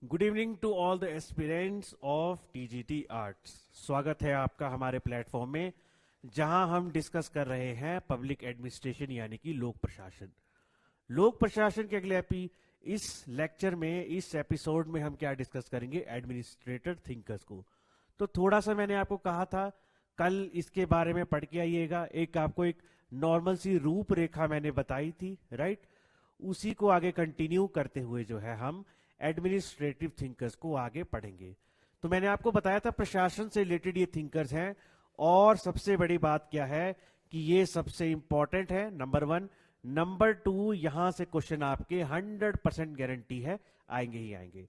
Good evening to all the aspirants of TGT arts. स्वागत है आपका हमारे प्लेटफॉर्म में, जहां हम डिस्कस कर रहे हैं पब्लिक एडमिनिस्ट्रेशन यानी कि लोक प्रशासन। लोक प्रशासन के अगले इस लेक्चर में, इस एपिसोड में हम क्या डिस्कस करेंगे, एडमिनिस्ट्रेटर थिंकर्स को। तो थोड़ा सा मैंने आपको कहा था कल इसके बारे में पढ़ के आइएगा। आपको एक नॉर्मल सी रूपरेखा मैंने बताई थी, राइट। उसी को आगे कंटिन्यू करते हुए जो है हम एडमिनिस्ट्रेटिव थिंकर्स को आगे पढ़ेंगे। तो मैंने आपको बताया था प्रशासन से रिलेटेड ये थिंकर्स हैं, और सबसे बड़ी बात क्या है कि ये सबसे इंपॉर्टेंट है, नंबर 1। नंबर 2, यहां से क्वेश्चन आपके 100% गारंटी है आएंगे ही आएंगे।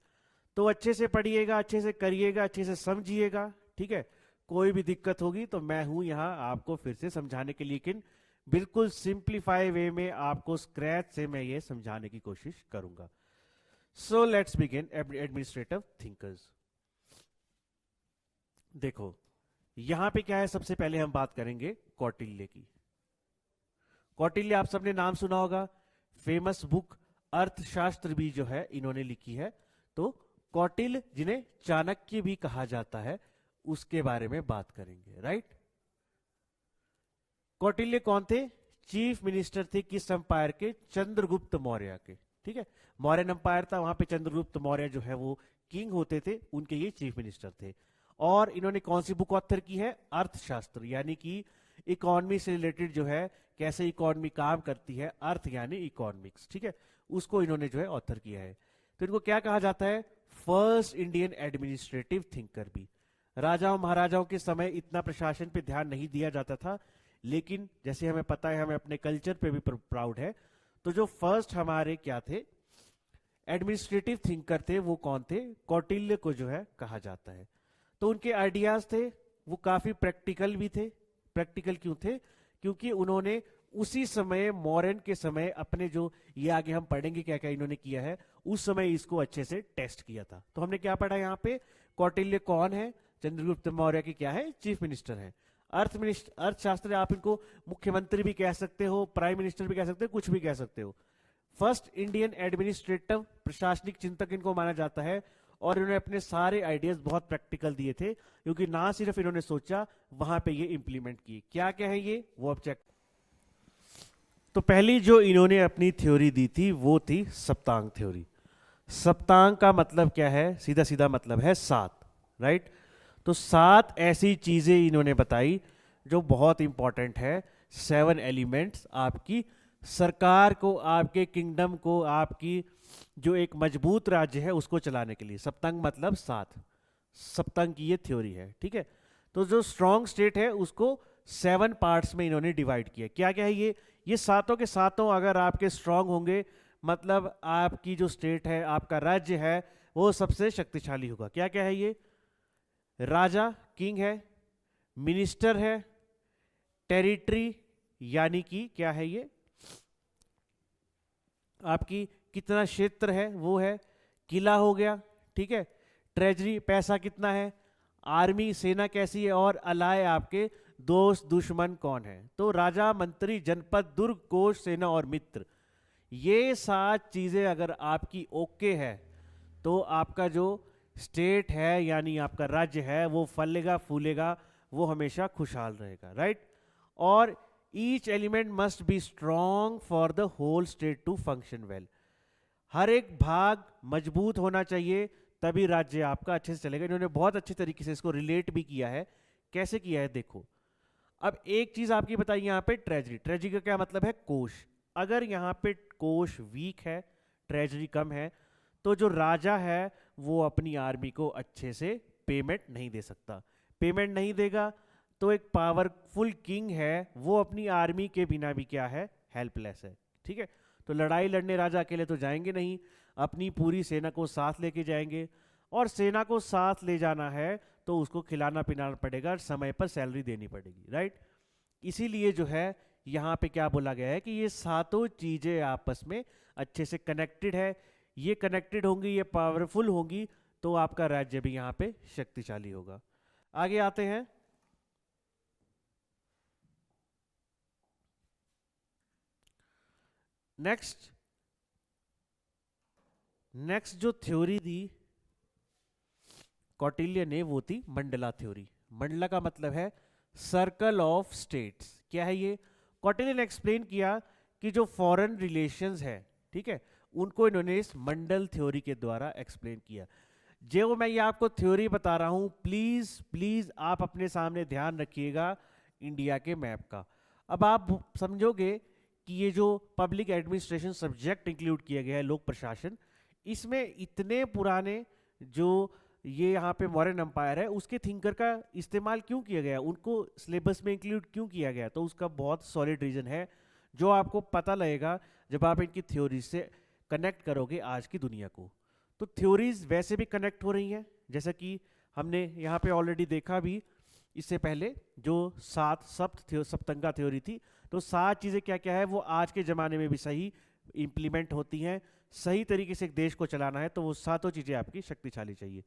तो अच्छे से पढ़िएगा, अच्छे से करिएगा, अच्छे से समझिएगा, ठीक है। कोई भी दिक्कत होगी तो मैं हूं यहां आपको फिर से समझाने के लिए, लेकिन बिल्कुल सिंप्लीफाई वे में आपको स्क्रैच से मैं ये समझाने की कोशिश करूंगा। So let's begin administrative thinkers. देखो यहां पे क्या है, सबसे पहले हम बात करेंगे कौटिल्य की। कौटिल्य आप सबने नाम सुना होगा, फेमस बुक अर्थशास्त्र भी जो है इन्होंने लिखी है। तो कौटिल्य, जिन्हें चाणक्य भी कहा जाता है, उसके बारे में बात करेंगे, राइट। कौटिल्य कौन थे? चीफ मिनिस्टर थे किस अंपायर के? चंद्रगुप्त मौर्य के, ठीक है। मौर्यन अंपायर था, वहां पे चंद्रगुप्त मौर्य जो है वो किंग होते थे, उनके ये चीफ मिनिस्टर थे। और इन्होंने कौन सी बुक ऑथर की है? अर्थशास्त्र, यानी कि इकोनॉमी से रिलेटेड जो है, कैसे इकोनॉमी काम करती है, अर्थ यानी इकोनॉमिक्स, ठीक है, उसको इन्होंने जो है ऑथर किया है। तो इनको क्या कहा जाता है? फर्स्ट इंडियन एडमिनिस्ट्रेटिव थिंकर भी। राजाओं महाराजाओं के समय इतना प्रशासन पे ध्यान नहीं दिया जाता था, लेकिन जैसे हमें पता है, हमें अपने कल्चर पे भी प्राउड है। तो जो फर्स्ट हमारे क्या थे एडमिनिस्ट्रेटिव थिंकर थे, वो कौन थे? कौटिल्य को जो है कहा जाता है। तो उनके आइडियाज थे वो काफी प्रैक्टिकल भी थे। प्रैक्टिकल क्यों थे? क्योंकि उन्होंने उसी समय, मौर्यन के समय, अपने जो, ये आगे हम पढ़ेंगे क्या क्या इन्होंने किया है, उस समय इसको अच्छे से टेस्ट किया था। तो हमने क्या पढ़ा यहाँ पे? कौटिल्य कौन है? चंद्रगुप्त मौर्य के क्या है? चीफ मिनिस्टर है। अर्थशास्त्र, आप इनको मुख्यमंत्री भी कह सकते हो, प्राइम मिनिस्टर भी कह सकते हो, कुछ भी कह सकते हो। फर्स्ट इंडियन एडमिनिस्ट्रेटिव, प्रशासनिक चिंतक इनको माना जाता है। और इन्होंने अपने सारे आइडियाज बहुत प्रैक्टिकल दिए थे, क्योंकि ना सिर्फ इन्होंने सोचा, वहां पे ये इंप्लीमेंट किए। क्या क्या है ये, वो अब चेक। तो पहली जो इन्होंने अपनी थ्योरी दी थी वो थी सप्तांग थ्योरी। सप्तांग का मतलब क्या है? सीधा सीधा मतलब है 7, राइट। तो 7 ऐसी चीजें इन्होंने बताई जो बहुत इंपॉर्टेंट है। 7 एलिमेंट्स आपकी सरकार को, आपके किंगडम को, आपकी जो एक मजबूत राज्य है उसको चलाने के लिए। सप्तंग मतलब 7। सप्तंग की ये थ्योरी है, ठीक है। तो जो स्ट्रॉन्ग स्टेट है उसको 7 पार्ट्स में इन्होंने डिवाइड किया। क्या क्या है ये सातों के सातों अगर आपके स्ट्रांग होंगे, मतलब आपकी जो स्टेट है, आपका राज्य है, वो सबसे शक्तिशाली होगा। क्या क्या है ये? राजा, किंग है, मिनिस्टर है, टेरिटरी यानी कि क्या है ये, आपकी कितना क्षेत्र है वो है, किला हो गया, ठीक है। ट्रेजरी, पैसा कितना है, आर्मी, सेना कैसी है, और अलाय, आपके दोस्त दुश्मन कौन है। तो राजा, मंत्री, जनपद, दुर्ग, कोष, सेना और मित्र, ये 7 चीजें अगर आपकी ओके है, तो आपका जो स्टेट है यानी आपका राज्य है वो फलेगा फूलेगा, वो हमेशा खुशहाल रहेगा, राइट। और each element must be strong for the whole state to function well. हर एक भाग मजबूत होना चाहिए, तभी राज्य आपका अच्छे से चलेगा। इन्होंने बहुत अच्छे तरीके से इसको रिलेट भी किया है। कैसे किया है देखो। अब एक चीज आपकी बताई यहां पे, ट्रेजरी। ट्रेजरी का क्या मतलब है? कोष। अगर यहां पे कोष वीक है, ट्रेजरी कम है, तो जो राजा है वो अपनी आर्मी को अच्छे से पेमेंट नहीं दे सकता। पेमेंट नहीं देगा तो एक पावरफुल किंग है, वो अपनी आर्मी के बिना भी क्या है? हेल्पलेस है, ठीक है। तो लड़ाई लड़ने राजा अकेले तो जाएंगे नहीं, अपनी पूरी सेना को साथ लेके जाएंगे। और सेना को साथ ले जाना है तो उसको खिलाना पिलाना पड़ेगा, समय पर सैलरी देनी पड़ेगी, राइट। इसीलिए जो है यहाँ पे क्या बोला गया है कि ये सातों चीजें आपस में अच्छे से कनेक्टेड है। ये कनेक्टेड होंगी, ये पावरफुल होंगी, तो आपका राज्य भी यहाँ पे शक्तिशाली होगा। आगे आते हैं। नेक्स्ट जो थ्योरी दी कौटिल्य ने वो थी मंडला थ्योरी। मंडला का मतलब है सर्कल ऑफ स्टेट्स। क्या है ये? कौटिल्य ने एक्सप्लेन किया कि जो फॉरेन रिलेशंस है, ठीक है, उनको इन्होंने इस मंडल थ्योरी के द्वारा एक्सप्लेन किया। जो मैं ये आपको थ्योरी बता रहा हूं, प्लीज प्लीज आप अपने सामने ध्यान रखिएगा इंडिया के मैप का। अब आप समझोगे कि ये जो पब्लिक एडमिनिस्ट्रेशन सब्जेक्ट इंक्लूड किया गया है, लोक प्रशासन, इसमें इतने पुराने जो ये यहाँ पे मौर्यन एम्पायर है उसके थिंकर का इस्तेमाल क्यों किया गया, उनको सिलेबस में इंक्लूड क्यों किया गया, तो उसका बहुत सॉलिड रीजन है जो आपको पता लगेगा जब आप इनकी थ्योरी से कनेक्ट करोगे आज की दुनिया को। तो थ्योरीज वैसे भी कनेक्ट हो रही हैं, जैसा कि हमने यहाँ पे ऑलरेडी देखा भी इससे पहले, जो सप्तंगा थ्योरी थी। तो 7 चीज़ें क्या क्या है वो आज के ज़माने में भी सही इम्प्लीमेंट होती हैं। सही तरीके से एक देश को चलाना है तो वो 7 चीज़ें आपकी शक्तिशाली चाहिए।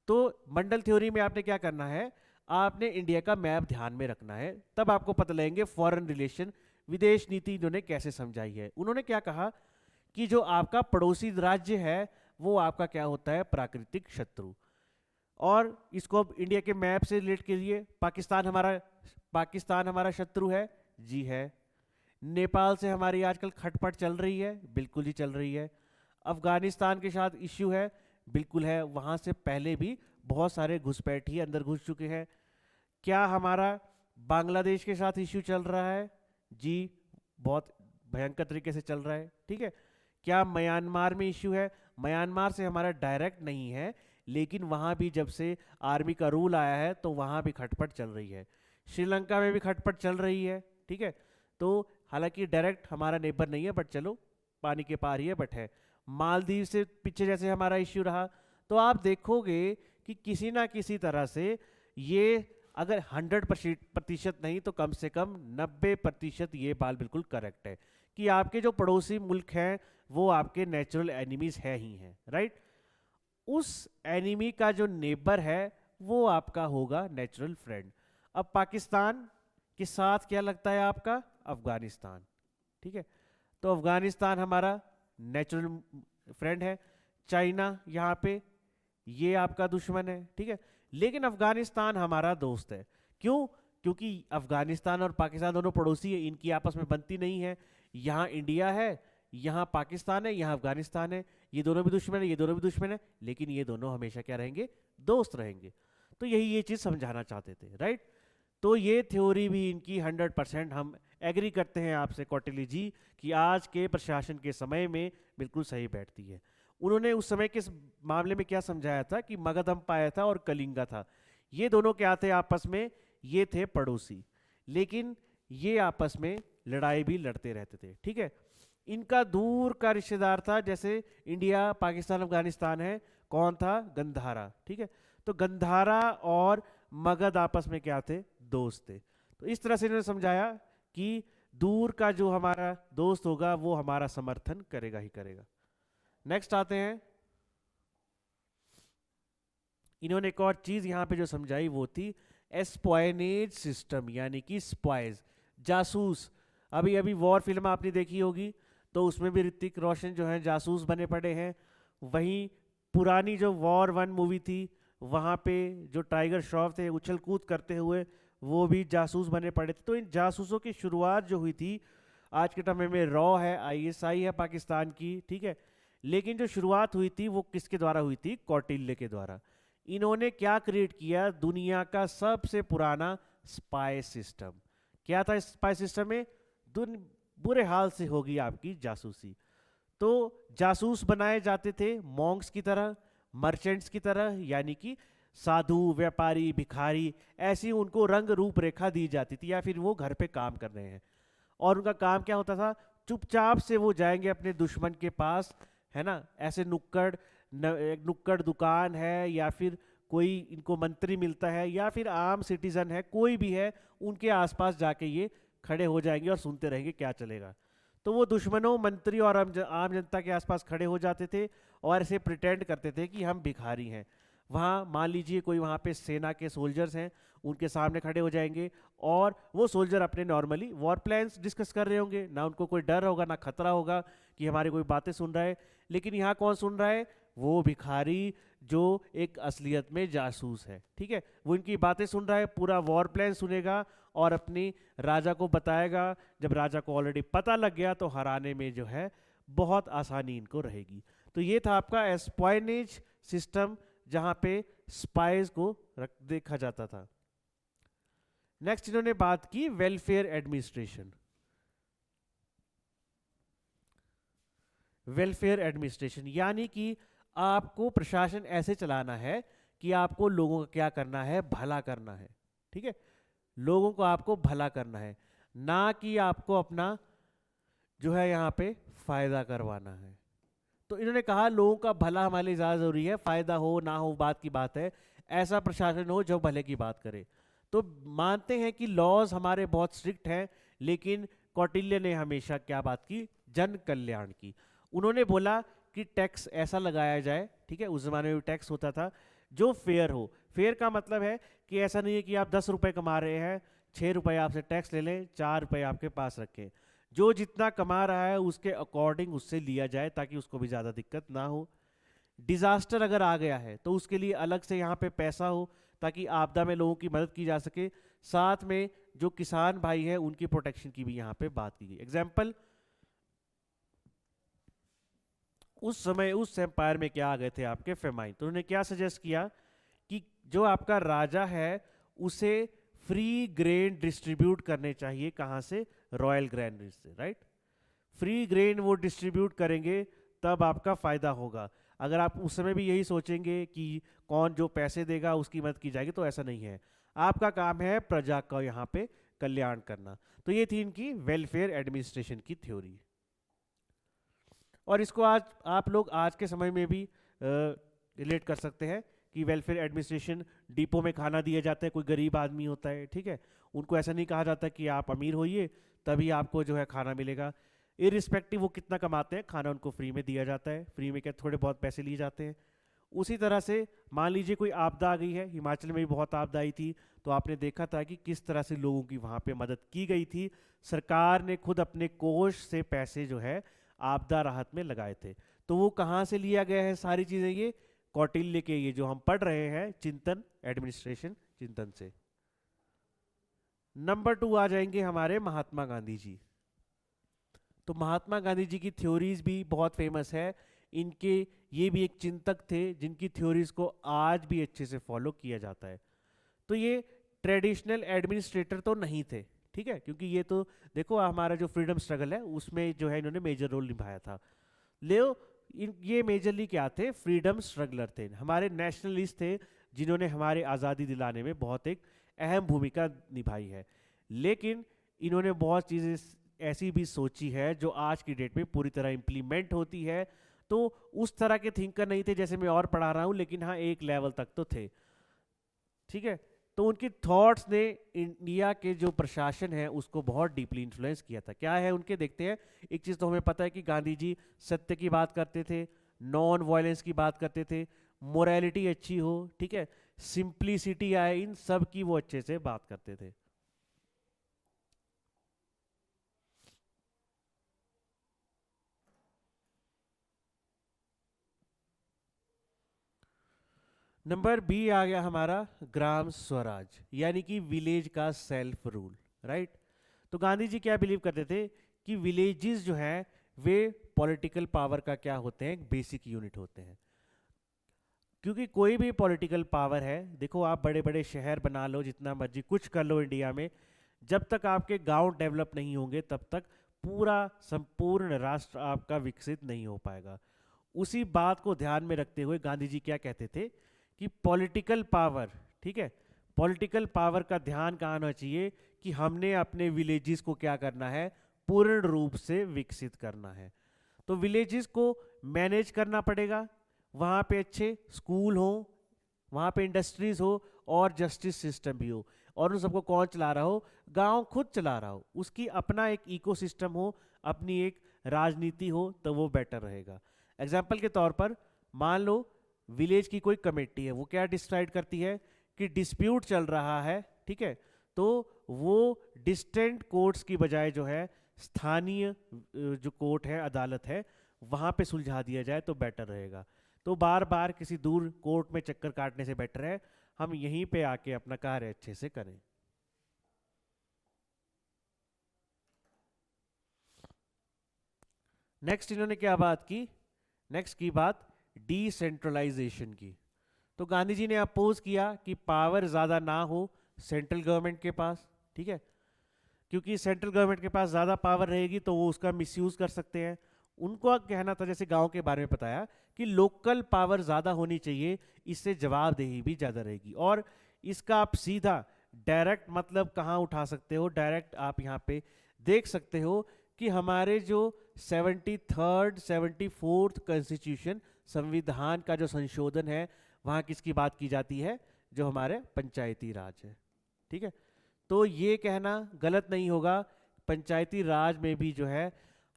तो मंडल थ्योरी में आपने क्या करना है, आपने इंडिया का मैप ध्यान में रखना है, तब आपको पता लगेंगे फॉरेन रिलेशन, विदेश नीति इन्होंने कैसे समझाई है। उन्होंने क्या कहा कि जो आपका पड़ोसी राज्य है वो आपका क्या होता है, प्राकृतिक शत्रु। और इसको अब इंडिया के मैप से रिलेट कीजिए। पाकिस्तान हमारा शत्रु है, जी है। नेपाल से हमारी आजकल खटपट चल रही है, बिल्कुल ही चल रही है। अफगानिस्तान के साथ इश्यू है, बिल्कुल है, वहाँ से पहले भी बहुत सारे घुसपैठी अंदर घुस चुके हैं। क्या हमारा बांग्लादेश के साथ इश्यू चल रहा है, जी बहुत भयंकर तरीके से चल रहा है, ठीक है। क्या म्यांमार में इश्यू है, म्यांमार से हमारा डायरेक्ट नहीं है, लेकिन वहाँ भी जब से आर्मी का रूल आया है तो वहाँ भी खटपट चल रही है। श्रीलंका में भी खटपट चल रही है, ठीक है। तो हालांकि डायरेक्ट हमारा नेबर नहीं है, बट चलो पानी के पार ही है, बट है। मालदीव से पीछे जैसे हमारा इश्यू रहा, तो आप देखोगे कि किसी ना किसी तरह से ये अगर 100% नहीं तो कम से कम 90% ये बात बिल्कुल करेक्ट है कि आपके जो पड़ोसी मुल्क हैं वो आपके नेचुरल एनिमीज है ही हैं, राइट। उस एनिमी का जो नेबर है वो आपका होगा नेचुरल फ्रेंड। अब पाकिस्तान के साथ क्या लगता है आपका, अफगानिस्तान, ठीक है। तो अफगानिस्तान हमारा नेचुरल फ्रेंड है। चाइना यहाँ पे ये आपका दुश्मन है, ठीक है। लेकिन अफगानिस्तान हमारा दोस्त है, क्यों? क्योंकि अफगानिस्तान और पाकिस्तान दोनों पड़ोसी है, इनकी आपस में बनती नहीं है। यहाँ इंडिया है, यहाँ पाकिस्तान है, यहाँ अफगानिस्तान है, ये दोनों भी दुश्मन है, ये दोनों भी दुश्मन है, लेकिन ये दोनों हमेशा क्या रहेंगे, दोस्त रहेंगे। तो यही ये चीज़ समझाना चाहते थे, राइट। तो ये थ्योरी भी इनकी 100% हम एग्री करते हैं आपसे कौटिल्य जी कि आज के प्रशासन के समय में बिल्कुल सही बैठती है। उन्होंने उस समय के मामले में क्या समझाया था कि मगध अम्पायर था और कलिंगा था, ये दोनों क्या थे आपस में, ये थे पड़ोसी, लेकिन ये आपस में लड़ाई भी लड़ते रहते थे, ठीक है। इनका दूर का रिश्तेदार था, जैसे इंडिया पाकिस्तान अफगानिस्तान है, कौन था, गंधारा, ठीक है। तो गंधारा और मगध आपस में क्या थे, दोस्त थे। तो इस तरह से इन्होंने समझाया कि दूर का जो हमारा दोस्त होगा वो हमारा समर्थन करेगा ही करेगा। नेक्स्ट आते हैं, इन्होंने एक और चीज यहां पे जो समझाई वो थी एस्पॉयनेज सिस्टम, यानी कि स्पाइज, जासूस। अभी अभी वॉर फिल्म आपने देखी होगी, तो उसमें भी ऋतिक रोशन जो है जासूस बने पड़े हैं। वहीं पुरानी जो वॉर 1 मूवी थी, वहाँ पे जो टाइगर श्रॉफ थे उछल कूद करते हुए, वो भी जासूस बने पड़े थे। तो इन जासूसों की शुरुआत जो हुई थी, आज के टाइम में रॉ है, आईएसआई है पाकिस्तान की, ठीक है। लेकिन जो शुरुआत हुई थी वो किसके द्वारा हुई थी, कौटिल्य के द्वारा। इन्होंने क्या क्रिएट किया, दुनिया का सबसे पुराना स्पाई सिस्टम। क्या था स्पाई सिस्टम में, बुरे हाल से होगी आपकी जासूसी। तो जासूस बनाए जाते थे मॉन्क्स की तरह, मर्चेंट्स की तरह, यानी कि साधु, व्यापारी, भिखारी, ऐसी उनको रंग रूप रेखा दी जाती थी, या फिर वो घर पे काम कर रहे हैं। और उनका काम क्या होता था, चुपचाप से वो जाएंगे अपने दुश्मन के पास, है ना, ऐसे एक नुक्कड़ दुकान है, या फिर कोई इनको मंत्री मिलता है, या फिर आम सिटीजन है, कोई भी है, उनके आसपास जाके ये खड़े हो जाएंगे और सुनते रहेंगे क्या चलेगा। तो वो दुश्मनों, मंत्री और आम जनता के आसपास खड़े हो जाते थे और ऐसे प्रिटेंड करते थे कि हम भिखारी हैं। वहाँ मान लीजिए कोई वहाँ पे सेना के सोल्जर्स हैं, उनके सामने खड़े हो जाएंगे और वो सोल्जर अपने नॉर्मली वॉर प्लान्स डिस्कस कर रहे होंगे, ना उनको कोई डर होगा ना खतरा होगा कि हमारी कोई बातें सुन रहा है। लेकिन यहाँ कौन सुन रहा है, वो भिखारी जो एक असलियत में जासूस है, ठीक है। वो इनकी बातें सुन रहा है, पूरा वॉर प्लान सुनेगा और अपनी राजा को बताएगा। जब राजा को ऑलरेडी पता लग गया तो हराने में जो है बहुत आसानी इनको रहेगी। तो ये था आपका एस्पाइनेज सिस्टम, जहां पे स्पाइज को देखा जाता था। नेक्स्ट इन्होंने बात की वेलफेयर एडमिनिस्ट्रेशन। वेलफेयर एडमिनिस्ट्रेशन यानी कि आपको प्रशासन ऐसे चलाना है कि आपको लोगों का क्या करना है, भला करना है, ठीक है। लोगों को आपको भला करना है, ना कि आपको अपना जो है यहाँ पे फायदा करवाना है। तो इन्होंने कहा लोगों का भला हमारे लिए ज़्यादा ज़रूरी है, फायदा हो ना हो बात की बात है, ऐसा प्रशासन हो जो भले की बात करे। तो मानते हैं कि लॉज हमारे बहुत स्ट्रिक्ट हैं, लेकिन कौटिल्य ने हमेशा क्या बात की, जन कल्याण की। उन्होंने बोला कि टैक्स ऐसा लगाया जाए, ठीक है, उस जमाने में टैक्स होता था जो फेयर हो। फेयर का मतलब है कि ऐसा नहीं है कि आप 10 रुपए कमा रहे हैं, 6 रुपए आपसे टैक्स ले लें, 4 रुपए आपके पास रखें। जो जितना कमा रहा है उसके अकॉर्डिंग उससे लिया जाए, ताकि उसको भी ज़्यादा दिक्कत ना हो। डिजास्टर अगर आ गया है तो उसके लिए अलग से यहाँ पे पैसा हो, ताकि आपदा में लोगों की मदद की जा सके। साथ में जो किसान भाई है उनकी प्रोटेक्शन की भी यहाँ पे बात की गई। एग्जाम्पल, उस समय उस एम्पायर में क्या आ गए थे आपके फेमाइन, तो उन्होंने क्या सजेस्ट किया कि जो आपका राजा है उसे फ्री ग्रेन डिस्ट्रीब्यूट करने चाहिए। कहाँ से? रॉयल ग्रैनरी से, राइट। फ्री ग्रेन वो डिस्ट्रीब्यूट करेंगे तब आपका फायदा होगा। अगर आप उस समय भी यही सोचेंगे कि कौन जो पैसे देगा उसकी मदद की जाएगी, तो ऐसा नहीं है। आपका काम है प्रजा का यहाँ पे कल्याण करना। तो ये थी इनकी वेलफेयर एडमिनिस्ट्रेशन की थ्योरी। और इसको आज आप लोग आज के समय में भी रिलेट कर सकते हैं कि वेलफेयर एडमिनिस्ट्रेशन, डिपो में खाना दिया जाता है, कोई गरीब आदमी होता है, ठीक है, उनको ऐसा नहीं कहा जाता कि आप अमीर होइए तभी आपको जो है खाना मिलेगा। इरिस्पेक्टिव वो कितना कमाते हैं, खाना उनको फ्री में दिया जाता है। फ्री में क्या, थोड़े बहुत पैसे लिए जाते हैं। उसी तरह से मान लीजिए कोई आपदा आ गई है, हिमाचल में भी बहुत आपदा आई थी, तो आपने देखा था कि किस तरह से लोगों की वहाँ पे मदद की गई थी। सरकार ने खुद अपने कोष से पैसे जो है आपदा राहत में लगाए थे। तो वो कहाँ से लिया गया है सारी चीज़ें? ये कौटिल्य के, ये जो हम पढ़ रहे हैं चिंतन, एडमिनिस्ट्रेशन चिंतन से। नंबर 2 आ जाएंगे हमारे महात्मा गांधी जी। तो महात्मा गांधी जी की थ्योरीज भी बहुत फेमस है। इनके ये भी एक चिंतक थे जिनकी थ्योरीज को आज भी अच्छे से फॉलो किया जाता है। तो ये ट्रेडिशनल एडमिनिस्ट्रेटर तो नहीं थे, ठीक है, क्योंकि ये तो देखो हमारा जो फ्रीडम स्ट्रगल है उसमें जो है इन्होंने मेजर रोल निभाया था। ले ये मेजरली क्या थे? फ्रीडम स्ट्रगलर थे, हमारे नेशनलिस्ट थे, जिन्होंने हमारे आज़ादी दिलाने में बहुत एक अहम भूमिका निभाई है। लेकिन इन्होंने बहुत चीज़ें ऐसी भी सोची है जो आज की डेट में पूरी तरह इम्प्लीमेंट होती है। तो उस तरह के थिंकर नहीं थे जैसे मैं और पढ़ा रहा हूँ, लेकिन हाँ एक लेवल तक तो थे, ठीक है। तो उनकी थॉट्स ने इंडिया के जो प्रशासन है उसको बहुत डीपली इन्फ्लुएंस किया था। क्या है उनके, देखते हैं। एक चीज़ तो हमें पता है कि गांधी जी सत्य की बात करते थे, नॉन वायलेंस की बात करते थे, मोरालिटी अच्छी हो, ठीक है, सिंप्लिसिटी आए, इन सब की वो अच्छे से बात करते थे। नंबर बी आ गया हमारा ग्राम स्वराज, यानी कि विलेज का सेल्फ रूल, राइट। तो गांधी जी क्या बिलीव करते थे कि विलेजेस जो हैं वे पॉलिटिकल पावर का क्या होते हैं, एक बेसिक यूनिट होते हैं। क्योंकि कोई भी पॉलिटिकल पावर है, देखो आप बड़े बड़े शहर बना लो, जितना मर्जी कुछ कर लो इंडिया में, जब तक आपके गांव डेवलप नहीं होंगे तब तक पूरा संपूर्ण राष्ट्र आपका विकसित नहीं हो पाएगा। उसी बात को ध्यान में रखते हुए गांधी जी क्या कहते थे कि पॉलिटिकल पावर, ठीक है, पॉलिटिकल पावर का ध्यान कहाँ होना चाहिए कि हमने अपने विलेजेस को क्या करना है, पूर्ण रूप से विकसित करना है। तो विलेजेस को मैनेज करना पड़ेगा, वहाँ पे अच्छे स्कूल हो, वहाँ पे इंडस्ट्रीज हो और जस्टिस सिस्टम भी हो। और उन सबको कौन चला रहा हो? गांव खुद चला रहा हो, उसकी अपना एक इकोसिस्टम हो, अपनी एक राजनीति हो, तो वो बेटर रहेगा। एग्जाम्पल के तौर पर मान लो विलेज की कोई कमेटी है, वो क्या डिसाइड करती है कि डिस्प्यूट चल रहा है, ठीक है, तो वो डिस्टेंट कोर्ट्स की बजाय जो है स्थानीय जो कोर्ट है, अदालत है, वहाँ पे सुलझा दिया जाए तो बेटर रहेगा। तो बार बार किसी दूर कोर्ट में चक्कर काटने से बेटर है हम यहीं पे आके अपना कार्य अच्छे से करें। नेक्स्ट इन्होंने क्या बात की, नेक्स्ट की बात डिसेंट्रलाइजेशन की। तो गांधी जी ने अपोज किया कि पावर ज़्यादा ना हो सेंट्रल गवर्नमेंट के पास, ठीक है, क्योंकि सेंट्रल गवर्नमेंट के पास ज़्यादा पावर रहेगी तो वो उसका मिसयूज़ कर सकते हैं। उनको कहना था, जैसे गांव के बारे में बताया, कि लोकल पावर ज़्यादा होनी चाहिए, इससे जवाबदेही भी ज़्यादा रहेगी। और इसका आप सीधा डायरेक्ट मतलब कहाँ उठा सकते हो, डायरेक्ट आप यहाँ पे देख सकते हो कि हमारे जो 73rd 74th कॉन्स्टिट्यूशन संविधान का जो संशोधन है वहाँ किसकी बात की जाती है, जो हमारे पंचायती राज है, ठीक है। तो ये कहना गलत नहीं होगा, पंचायती राज में भी जो है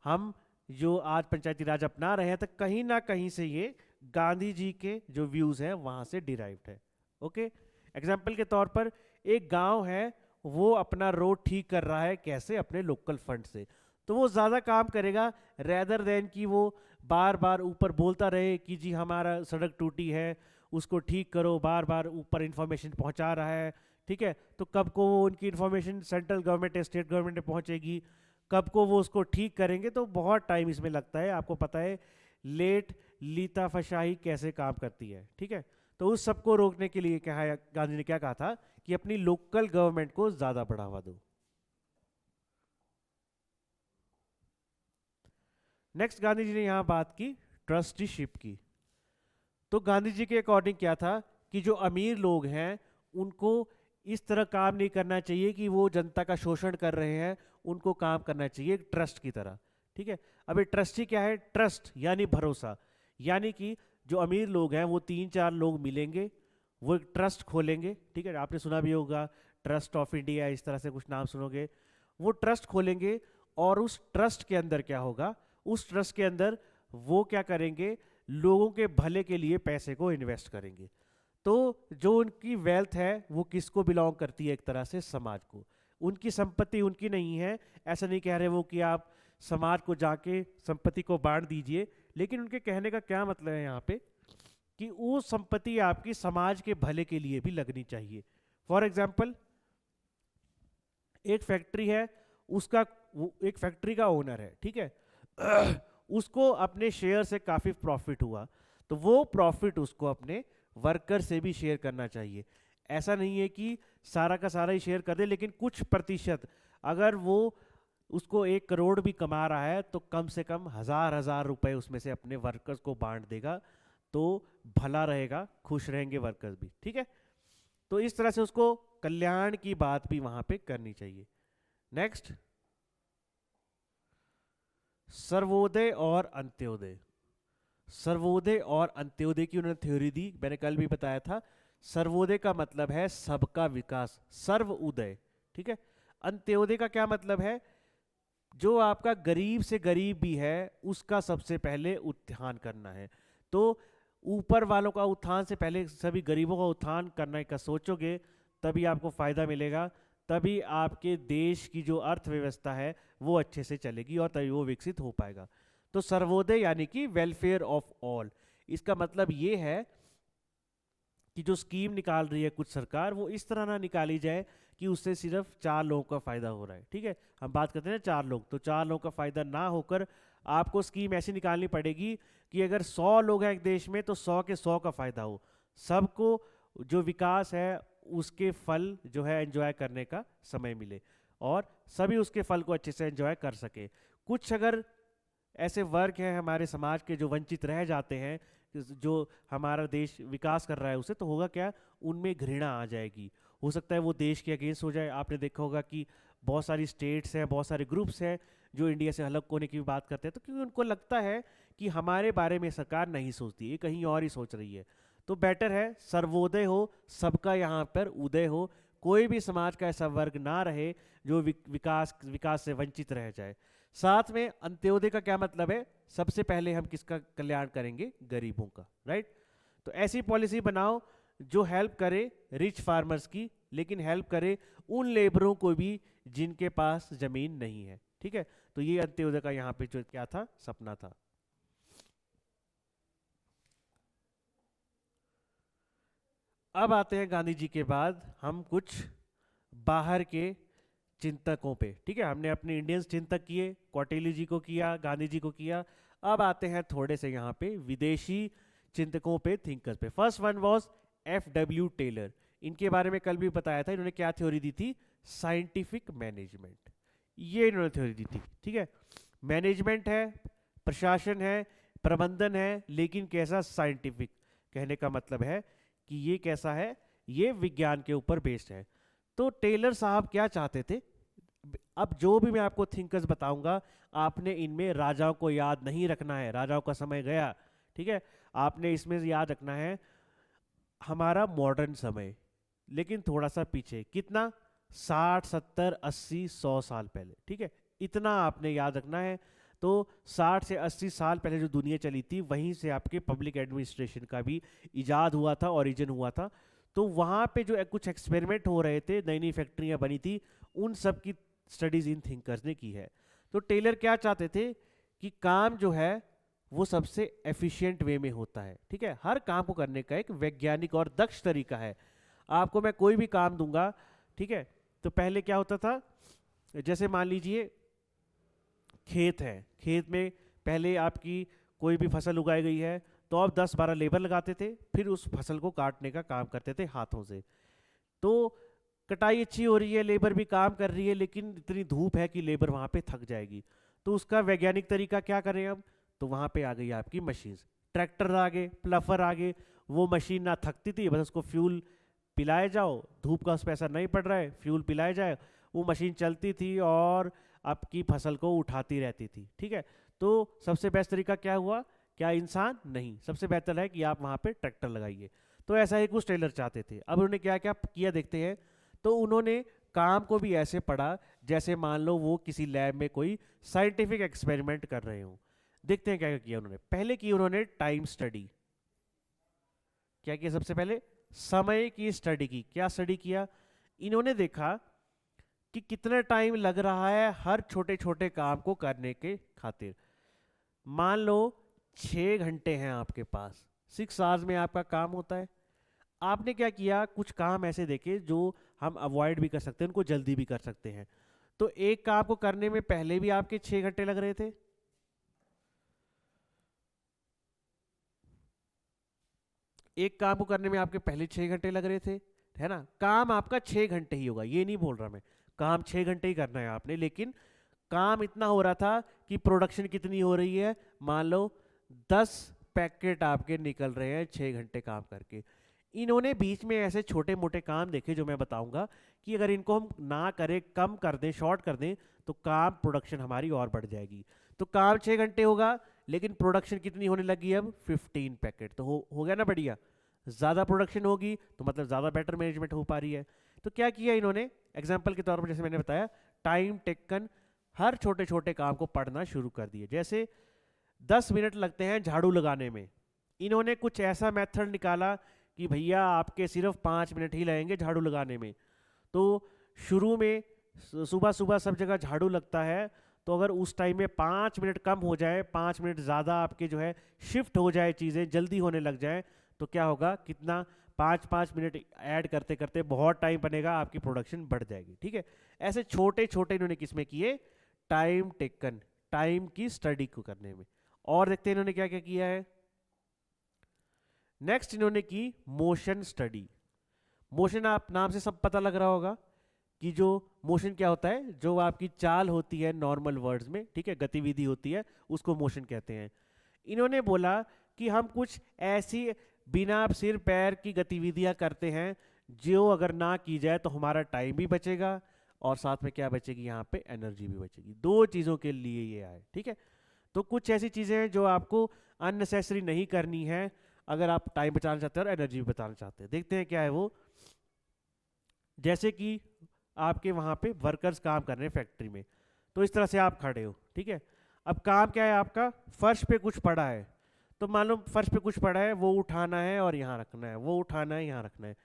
हम जो आज पंचायती राज अपना रहे हैं तो कहीं ना कहीं से ये गांधी जी के जो व्यूज हैं वहां से डिराइव्ड है। ओके, एग्जाम्पल के तौर पर एक गांव है, वो अपना रोड ठीक कर रहा है, कैसे, अपने लोकल फंड से। तो वो ज़्यादा काम करेगा रेदर देन कि वो बार बार ऊपर बोलता रहे कि जी हमारा सड़क टूटी है उसको ठीक करो, बार बार ऊपर इंफॉर्मेशन पहुंचा रहा है, ठीक है। तो कब को वो उनकी information central government state government में पहुंचेगी, कब को वो उसको ठीक करेंगे, तो बहुत टाइम इसमें लगता है। आपको पता है लेट लीता फशाही कैसे काम करती है, ठीक है। तो उस सबको रोकने के लिए क्या है, गांधी ने क्या कहा था कि अपनी लोकल गवर्नमेंट को ज़्यादा बढ़ावा दो। नेक्स्ट गांधी जी ने यहाँ बात की ट्रस्टीशिप की। तो गांधी जी के अकॉर्डिंग क्या था कि जो अमीर लोग हैं उनको इस तरह काम नहीं करना चाहिए कि वो जनता का शोषण कर रहे हैं, उनको काम करना चाहिए एक ट्रस्ट की तरह, ठीक है। अब ये ट्रस्टी क्या है, ट्रस्ट यानी भरोसा, यानी कि जो अमीर लोग हैं वो 3-4 लोग मिलेंगे, वो एक ट्रस्ट खोलेंगे, ठीक है। आपने सुना भी होगा ट्रस्ट ऑफ इंडिया, इस तरह से कुछ नाम सुनोगे। वो ट्रस्ट खोलेंगे और उस ट्रस्ट के अंदर क्या होगा, उस ट्रस्ट के अंदर वो क्या करेंगे, लोगों के भले के लिए पैसे को इन्वेस्ट करेंगे। तो जो उनकी वेल्थ है वो किसको बिलोंग करती है, एक तरह से समाज को। उनकी संपत्ति उनकी नहीं है, ऐसा नहीं कह रहे वो कि आप समाज को जाके संपत्ति को बांट दीजिए, लेकिन उनके कहने का क्या मतलब है यहाँ पे कि वो संपत्ति आपकी समाज के भले के लिए भी लगनी चाहिए। फॉर एग्जाम्पल एक फैक्ट्री है, उसका एक फैक्ट्री का ओनर है, ठीक है उसको अपने शेयर से काफ़ी प्रॉफिट हुआ, तो वो प्रॉफिट उसको अपने वर्कर से भी शेयर करना चाहिए। ऐसा नहीं है कि सारा का सारा ही शेयर कर दे, लेकिन कुछ प्रतिशत, अगर वो उसको 1 करोड़ भी कमा रहा है तो कम से कम 1000 रुपए उसमें से अपने वर्कर्स को बांट देगा, तो भला रहेगा, खुश रहेंगे वर्कर्स भी, ठीक है। तो इस तरह से उसको कल्याण की बात भी वहां पे करनी चाहिए। नेक्स्ट, सर्वोदय और अंत्योदय। सर्वोदय और अंत्योदय की उन्होंने थ्योरी दी, मैंने कल भी बताया था। सर्वोदय का मतलब है सबका विकास, सर्व उदय, ठीक है। अंत्योदय का क्या मतलब है, जो आपका गरीब से गरीब भी है उसका सबसे पहले उत्थान करना है। तो ऊपर वालों का उत्थान से पहले सभी गरीबों का उत्थान करने का सोचोगे, तभी आपको फायदा मिलेगा, तभी आपके देश की जो अर्थव्यवस्था है वो अच्छे से चलेगी और तभी वो विकसित हो पाएगा। तो सर्वोदय यानी कि वेलफेयर ऑफ ऑल, इसका मतलब ये है कि जो स्कीम निकाल रही है कुछ सरकार, वो इस तरह ना निकाली जाए कि उससे सिर्फ 4 लोगों का फायदा हो रहा है, ठीक है। हम बात करते हैं 4 लोग, तो 4 लोगों का फायदा ना होकर आपको स्कीम ऐसी निकालनी पड़ेगी कि अगर 100 लोग हैं एक देश में तो 100 के 100 का फायदा हो, सबको जो विकास है उसके फल जो है एंजॉय करने का समय मिले और सभी उसके फल को अच्छे से एंजॉय कर सके। कुछ अगर ऐसे वर्ग हैं हमारे समाज के जो वंचित रह जाते हैं, जो हमारा देश विकास कर रहा है उसे, तो होगा क्या, उनमें घृणा आ जाएगी, हो सकता है वो देश के अगेंस्ट हो जाए। आपने देखा होगा कि बहुत सारी स्टेट्स हैं, बहुत सारे ग्रुप्स हैं जो इंडिया से अलग होने की बात करते हैं, तो क्योंकि उनको लगता है कि हमारे बारे में सरकार नहीं सोचती, ये कहीं और ही सोच रही है। तो बेटर है सर्वोदय हो, सबका यहाँ पर उदय हो, कोई भी समाज का ऐसा वर्ग ना रहे जो विकास से वंचित रह जाए। साथ में अंत्योदय का क्या मतलब है, सबसे पहले हम किसका कल्याण करेंगे, गरीबों का, राइट। तो ऐसी पॉलिसी बनाओ जो हेल्प करे रिच फार्मर्स की, लेकिन हेल्प करे उन लेबरों को भी जिनके पास जमीन नहीं है, ठीक है। तो ये अंत्योदय का यहाँ पे जो क्या था, सपना था। अब आते हैं गांधी जी के बाद हम कुछ बाहर के चिंतकों पे, ठीक है। हमने अपने इंडियंस चिंतक किए, कौटिल्य जी को किया, गांधी जी को किया। अब आते हैं थोड़े से यहाँ पे विदेशी चिंतकों पे, थिंकर्स पे। First one was F.W. Taylor. इनके बारे में कल भी बताया था। इन्होंने क्या थ्योरी दी थी? साइंटिफिक मैनेजमेंट, ये इन्होंने थ्योरी दी थी, ठीक है। मैनेजमेंट है, प्रशासन है, प्रबंधन है, लेकिन कैसा? साइंटिफिक। कहने का मतलब है कि ये कैसा है? ये विज्ञान के ऊपर बेस्ड है। तो टेलर साहब क्या चाहते थे? अब जो भी मैं आपको थिंकर्स बताऊंगा, आपने इनमें राजाओं को याद नहीं रखना है, राजाओं का समय गया, ठीक है। आपने इसमें याद रखना है हमारा मॉडर्न समय, लेकिन थोड़ा सा पीछे। कितना? 60, 70, 80, 100 साल पहले, ठीक है। इतना आपने याद रखना है। तो 60 से 80 साल पहले जो दुनिया चली थी, वहीं से आपके पब्लिक एडमिनिस्ट्रेशन का भी इजाद हुआ था, ओरिजिन हुआ था। तो वहाँ पे जो कुछ एक्सपेरिमेंट हो रहे थे, नई नई फैक्ट्रियाँ बनी थी, उन सब की स्टडीज इन थिंकर्स ने की है। तो टेलर क्या चाहते थे कि काम जो है वो सबसे एफिशिएंट वे में होता है, ठीक है। हर काम को करने का एक वैज्ञानिक और दक्ष तरीका है। आपको मैं कोई भी काम दूंगा, ठीक है, तो पहले क्या होता था? जैसे मान लीजिए खेत है, खेत में पहले आपकी कोई भी फसल उगाई गई है, तो आप 10-12 लेबर लगाते थे, फिर उस फसल को काटने का काम करते थे हाथों से। तो कटाई अच्छी हो रही है, लेबर भी काम कर रही है, लेकिन इतनी धूप है कि लेबर वहाँ पे थक जाएगी। तो उसका वैज्ञानिक तरीका क्या करें हम? तो वहाँ पे आ गई आपकी मशीन, ट्रैक्टर आ गए, प्लफर आ गए। वो मशीन ना थकती थी, बस उसको फ्यूल पिलाए जाओ, धूप का उस पर असर नहीं पड़ रहा है, फ्यूल पिलाए जाए, वो मशीन चलती थी और आपकी फसल को उठाती रहती थी, ठीक है। तो सबसे बेस्ट तरीका क्या हुआ? क्या इंसान? नहीं, सबसे बेहतर है कि आप वहाँ पे ट्रैक्टर लगाइए। तो ऐसा ही कुछ टेलर चाहते थे। अब उन्होंने क्या क्या किया देखते हैं। तो उन्होंने काम को भी ऐसे पढ़ा जैसे मान लो वो किसी लैब में कोई साइंटिफिक एक्सपेरिमेंट कर रहे हो। देखते हैं क्या क्या किया उन्होंने। पहले की उन्होंने टाइम स्टडी। क्या किया? सबसे पहले समय की स्टडी की। क्या स्टडी किया? इन्होंने देखा कि कितना टाइम लग रहा है हर छोटे छोटे काम को करने के खातिर। मान लो 6 घंटे हैं आपके पास, 6 आवर्स में आपका काम होता है। आपने क्या किया? कुछ काम ऐसे देखे जो हम अवॉइड भी कर सकते हैं, उनको जल्दी भी कर सकते हैं। तो एक काम को करने में पहले भी आपके 6 घंटे लग रहे थे, एक काम को करने में आपके पहले 6 घंटे लग रहे थे, है ना। काम आपका 6 घंटे ही होगा, ये नहीं बोल रहा मैं, काम 6 घंटे ही करना है आपने, लेकिन काम इतना हो रहा था कि प्रोडक्शन कितनी हो रही है? मान लो 10 पैकेट आपके निकल रहे हैं 6 घंटे काम करके। इन्होंने बीच में ऐसे छोटे मोटे काम देखे जो मैं बताऊंगा कि अगर इनको हम ना करें, कम कर दें, शॉर्ट कर दें, तो काम प्रोडक्शन हमारी और बढ़ जाएगी। तो काम 6 घंटे होगा, लेकिन प्रोडक्शन कितनी होने लगी? अब 15 पैकेट। तो हो गया ना बढ़िया। ज़्यादा प्रोडक्शन होगी तो मतलब ज़्यादा बेटर मैनेजमेंट हो पा रही है। तो क्या किया इन्होंने? एग्जाम्पल के तौर पर जैसे मैंने बताया, टाइम टेकन, हर छोटे छोटे काम को पढ़ना शुरू कर दिए। जैसे 10 मिनट लगते हैं झाड़ू लगाने में, इन्होंने कुछ ऐसा मेथड निकाला कि भैया आपके सिर्फ 5 मिनट ही लगेंगे झाड़ू लगाने में। तो शुरू में सुबह सुबह सब जगह झाड़ू लगता है, तो अगर उस टाइम में 5 मिनट कम हो जाए, 5 मिनट ज़्यादा आपके जो है शिफ्ट हो जाए, चीज़ें जल्दी होने लग जाए, तो क्या होगा? कितना? 5-5 मिनट ऐड करते करते बहुत टाइम बनेगा, आपकी प्रोडक्शन बढ़ जाएगी, ठीक है। ऐसे छोटे छोटे इन्होंने किसमें किए? टाइम टेकन, टाइम की स्टडी को करने में। और देखते हैं इन्होंने क्या क्या किया है। नेक्स्ट इन्होंने की मोशन स्टडी। मोशन, आप नाम से सब पता लग रहा होगा कि जो मोशन क्या होता है, जो आपकी चाल होती है नॉर्मल वर्ड्स में, ठीक है, गतिविधि होती है, उसको मोशन कहते हैं। इन्होंने बोला कि हम कुछ ऐसी बिना सिर पैर की गतिविधियां करते हैं जो अगर ना की जाए तो हमारा टाइम भी बचेगा और साथ में क्या बचेगी? यहाँ पे एनर्जी भी बचेगी। दो चीज़ों के लिए ये आए, ठीक है। तो कुछ ऐसी चीज़ें हैं जो आपको अननेसेसरी नहीं करनी है अगर आप टाइम बचाना चाहते हैं और एनर्जी भी बचाना चाहते हैं। देखते हैं क्या है वो। जैसे कि आपके वहाँ पे वर्कर्स काम कर रहे हैं फैक्ट्री में, तो इस तरह से आप खड़े हो, ठीक है। अब काम क्या है आपका? फर्श पे कुछ पड़ा है, तो मान लो फर्श पे कुछ पड़ा है, वो उठाना है और यहाँ रखना है, वो उठाना है, यहाँ रखना है।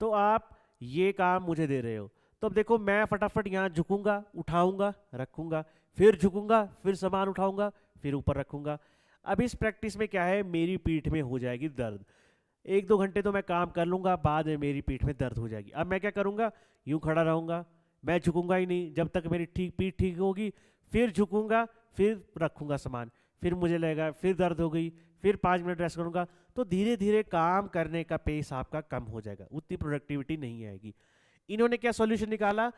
तो आप ये काम मुझे दे रहे हो, तो अब देखो मैं फटाफट यहाँ झुकूंगा, उठाऊंगा, रखूंगा, फिर झुकूंगा, फिर सामान उठाऊंगा, फिर ऊपर रखूंगा। अब इस प्रैक्टिस में क्या है? मेरी पीठ में हो जाएगी दर्द। 1-2 घंटे तो मैं काम कर लूँगा, बाद में मेरी पीठ में दर्द हो जाएगी। अब मैं क्या करूँगा, यूँ खड़ा रहूँगा, मैं झुकूंगा ही नहीं जब तक मेरी पीठ ठीक होगी। फिर झुकूंगा, फिर रखूंगा सामान, फिर मुझे लगेगा फिर दर्द हो गई, फिर 5 मिनट रेस्ट करूंगा। तो धीरे धीरे काम करने का पेस आपका कम हो जाएगा, उतनी प्रोडक्टिविटी नहीं आएगी। इन्होंने क्या सॉल्यूशन निकाला,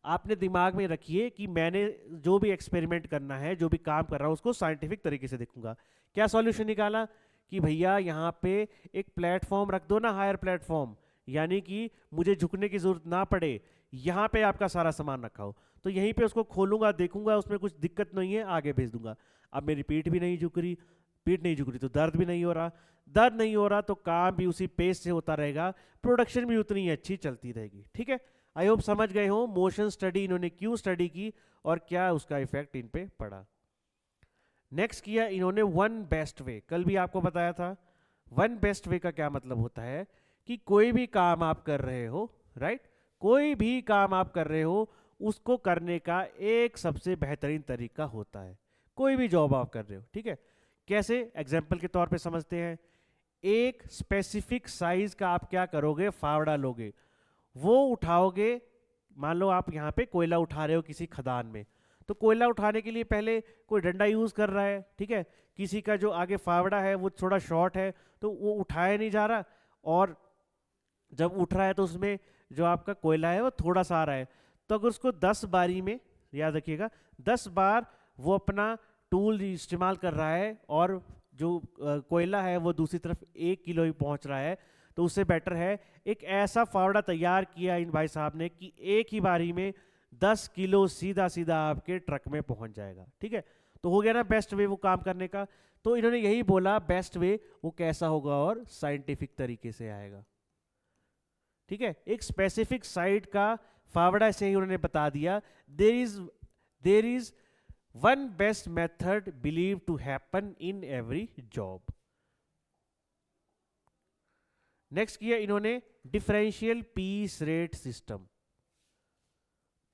आपने दिमाग में रखिए कि मैंने जो भी एक्सपेरिमेंट करना है, जो भी काम कर रहा हूँ उसको साइंटिफिक तरीके से देखूंगा। क्या सॉल्यूशन निकाला कि भैया यहाँ पे एक प्लेटफॉर्म रख दो ना, हायर प्लेटफॉर्म, यानी कि मुझे झुकने की जरूरत ना पड़े, यहाँ पे आपका सारा सामान रखा हो, तो यहीं पे उसको खोलूंगा, देखूंगा उसमें कुछ दिक्कत नहीं है, आगे भेज दूंगा। अब मेरी पीठ भी नहीं झुक रही, पीठ नहीं झुक रही तो दर्द भी नहीं हो रहा, दर्द नहीं हो रहा तो काम भी उसी पेस से होता रहेगा, प्रोडक्शन भी उतनी ही अच्छी चलती रहेगी। ठीक है, आई होप समझ गए हो मोशन स्टडी इन्होंने क्यों स्टडी की और क्या उसका इफेक्ट इन पे पड़ा। नेक्स्ट किया इन्होंने वन बेस्ट वे। कल भी आपको बताया था वन बेस्ट वे का क्या मतलब होता है कि कोई भी काम आप कर रहे हो, राइट, कोई भी काम आप कर रहे हो उसको करने का एक सबसे बेहतरीन तरीका होता है। कोई भी जॉब आप कर रहे हो, ठीक है, कैसे, एग्जाम्पल के तौर पे समझते हैं। एक स्पेसिफिक साइज का आप क्या करोगे, फावड़ा लोगे, वो उठाओगे। मान लो आप यहाँ पे कोयला उठा रहे हो किसी खदान में, तो कोयला उठाने के लिए पहले कोई डंडा यूज कर रहा है, ठीक है, किसी का जो आगे फावड़ा है वो थोड़ा शॉर्ट है तो वो उठाया नहीं जा रहा, और जब उठ रहा है तो उसमें जो आपका कोयला है वो थोड़ा सा आ रहा है। तो अगर उसको 10 बारी में, याद रखिएगा 10 बार वो अपना टूल इस्तेमाल कर रहा है और जो कोयला है वो दूसरी तरफ 1 किलो ही पहुंच रहा है, तो उससे बेटर है एक ऐसा फावड़ा तैयार किया इन भाई साहब ने कि एक ही बारी में 10 किलो सीधा सीधा आपके ट्रक में पहुंच जाएगा। ठीक है, तो हो गया ना बेस्ट वे वो काम करने का। तो इन्होंने यही बोला बेस्ट वे वो कैसा होगा और साइंटिफिक तरीके से आएगा। ठीक है, एक स्पेसिफिक साइड का फावड़ा से ही उन्होंने बता दिया, there is one best method believe to happen in every job. Next किया इन्होंने differential piece rate system.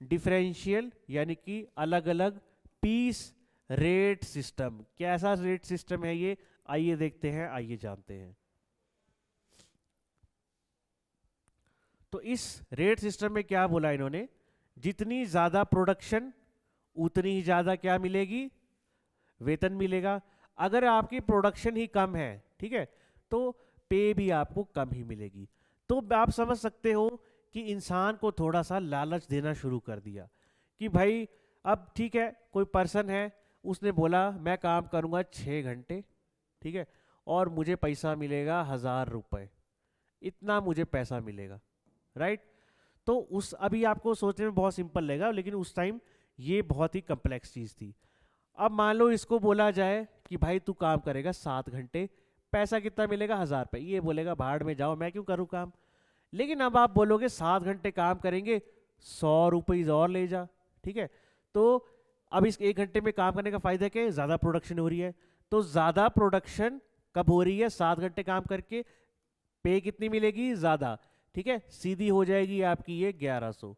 Differential यानी कि अलग अलग पीस रेट सिस्टम। कैसा रेट सिस्टम है ये, आइए देखते हैं, आइए जानते हैं। तो इस रेट सिस्टम में क्या बोला इन्होंने, जितनी ज्यादा प्रोडक्शन उतनी ही ज्यादा क्या मिलेगी, वेतन मिलेगा। अगर आपकी प्रोडक्शन ही कम है, ठीक है, तो पे भी आपको कम ही मिलेगी। तो आप समझ सकते हो कि इंसान को थोड़ा सा लालच देना शुरू कर दिया कि भाई अब ठीक है, कोई पर्सन है उसने बोला मैं काम करूंगा 6 घंटे, ठीक है, और मुझे पैसा मिलेगा 1000 रुपये, इतना मुझे पैसा मिलेगा, राइट। तो उस अभी आपको सोचने में बहुत सिंपल लगेगा, लेकिन उस टाइम ये बहुत ही कम्प्लेक्स चीज़ थी। अब मान लो इसको बोला जाए कि भाई तू काम करेगा 7 घंटे, पैसा कितना मिलेगा 1000 रुपये, ये बोलेगा भाड़ में जाओ, मैं क्यों करूँ काम। लेकिन अब आप बोलोगे 7 घंटे काम करेंगे 100 रुपये और ले जा, ठीक है, तो अब इस 1 घंटे में काम करने का फायदा क्या है, ज़्यादा प्रोडक्शन हो रही है। तो ज़्यादा प्रोडक्शन कब हो रही है, 7 घंटे काम करके, पे कितनी मिलेगी, ज़्यादा, ठीक है, सीधी हो जाएगी आपकी ये 1100।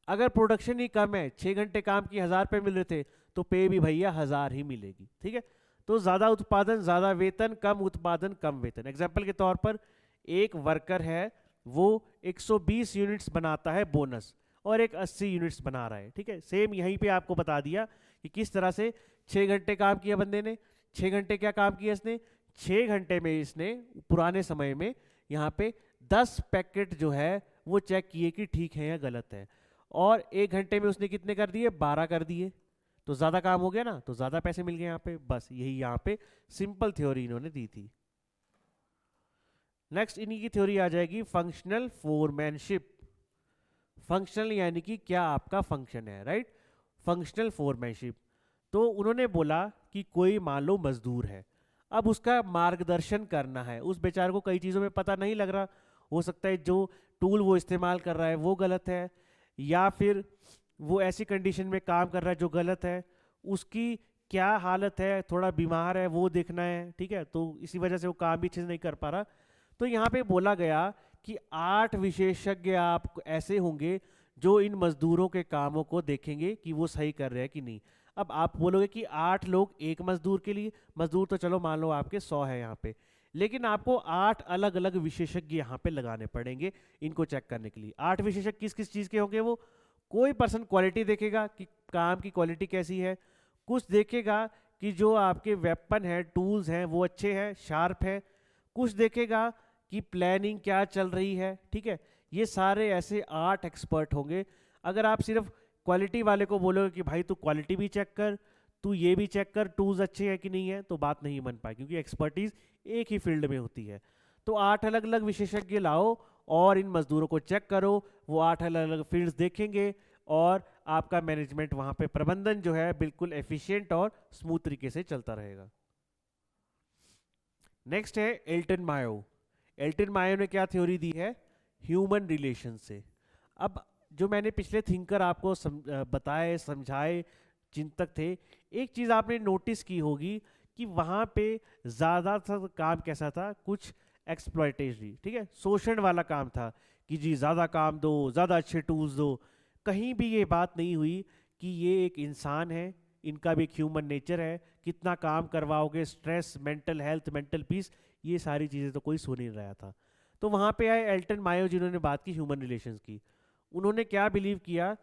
अगर प्रोडक्शन ही कम है, 6 घंटे काम की 1000 रुपये मिल रहे थे, तो पे भी भैया 1000 ही मिलेगी। ठीक है, तो ज़्यादा उत्पादन ज़्यादा वेतन, कम उत्पादन कम वेतन। एग्जाम्पल के तौर पर एक वर्कर है, वो 120 यूनिट्स बनाता है बोनस और एक 80 यूनिट्स बना रहा है, ठीक है, सेम यहीं पे आपको बता दिया कि किस तरह से 6 घंटे काम किया बंदे ने। 6 घंटे क्या काम किया इसने, 6 घंटे में इसने पुराने समय में यहाँ पे 10 पैकेट जो है वो चेक किए कि ठीक है या गलत है, और 1 घंटे में उसने कितने कर दिए, 12 कर दिए, तो ज़्यादा काम हो गया ना, तो ज़्यादा पैसे मिल गए यहाँ पे। बस यही यहाँ पे सिंपल थ्योरी इन्होंने दी थी। नेक्स्ट इन्हीं की थ्योरी आ जाएगी फंक्शनल फोरमैनशिप। फंक्शनल यानी कि क्या आपका फंक्शन है, राइट, फंक्शनल फोरमैनशिप। तो उन्होंने बोला कि कोई मान लो मजदूर है, अब उसका मार्गदर्शन करना है, उस बेचारे को कई चीज़ों में पता नहीं लग रहा, हो सकता है जो टूल वो इस्तेमाल कर रहा है वो गलत है, या फिर वो ऐसी कंडीशन में काम कर रहा है जो गलत है, उसकी क्या हालत है, थोड़ा बीमार है, वो देखना है, ठीक है, तो इसी वजह से वो काम भी अच्छे से नहीं कर पा रहा। तो यहाँ पे बोला गया कि 8 विशेषज्ञ आप ऐसे होंगे जो इन मजदूरों के कामों को देखेंगे कि वो सही कर रहे हैं कि नहीं। अब आप बोलोगे कि 8 लोग एक मजदूर के लिए, मजदूर तो चलो मान लो आपके 100 है यहाँ पे, लेकिन आपको 8 अलग अलग विशेषज्ञ यहाँ पे लगाने पड़ेंगे इनको चेक करने के लिए। 8 विशेषज्ञ किस किस चीज़ के होंगे वो? कोई पर्सन क्वालिटी देखेगा कि काम की क्वालिटी कैसी है, कुछ देखेगा कि जो आपके वेपन है, टूल्स हैं, वो अच्छे हैं, शार्प है, कुछ देखेगा कि प्लानिंग क्या चल रही है, ठीक है। ये सारे ऐसे 8 एक्सपर्ट होंगे। अगर आप सिर्फ क्वालिटी वाले को बोलोगे कि भाई तू क्वालिटी भी चेक कर, तू ये भी चेक कर टूल्स अच्छे हैं कि नहीं है, तो बात नहीं बन पाए, क्योंकि एक्सपर्टीज एक ही फील्ड में होती है। तो 8 अलग अलग विशेषज्ञ लाओ और इन मजदूरों को चेक करो, वो 8 अलग अलग फील्ड्स देखेंगे और आपका मैनेजमेंट वहां पे प्रबंधन जो है बिल्कुल एफिशिएंट और स्मूथ तरीके से चलता रहेगा। नेक्स्ट है एल्टन मायो। एल्टन मायो ने क्या थ्योरी दी है? ह्यूमन रिलेशन से। अब जो मैंने पिछले थिंकर आपको बताए, समझाए, चिंतक थे, एक चीज आपने नोटिस की होगी कि वहां पे ज्यादातर काम कैसा था? कुछ एक्सप्लॉयटेटरी, ठीक है, शोषण वाला काम था कि जी ज्यादा काम दो, ज्यादा अच्छे टूल्स दो। कहीं भी ये बात नहीं हुई कि ये एक इंसान है, इनका भी एक ह्यूमन नेचर है, कितना काम करवाओगे, stress, mental health, mental peace, ये सारी चीज़ें तो कोई सुन नहीं रहा था। तो वहाँ पे आए एल्टन मायो जिन्होंने बात की ह्यूमन रिलेशंस की। उन्होंने क्या बिलीव किया?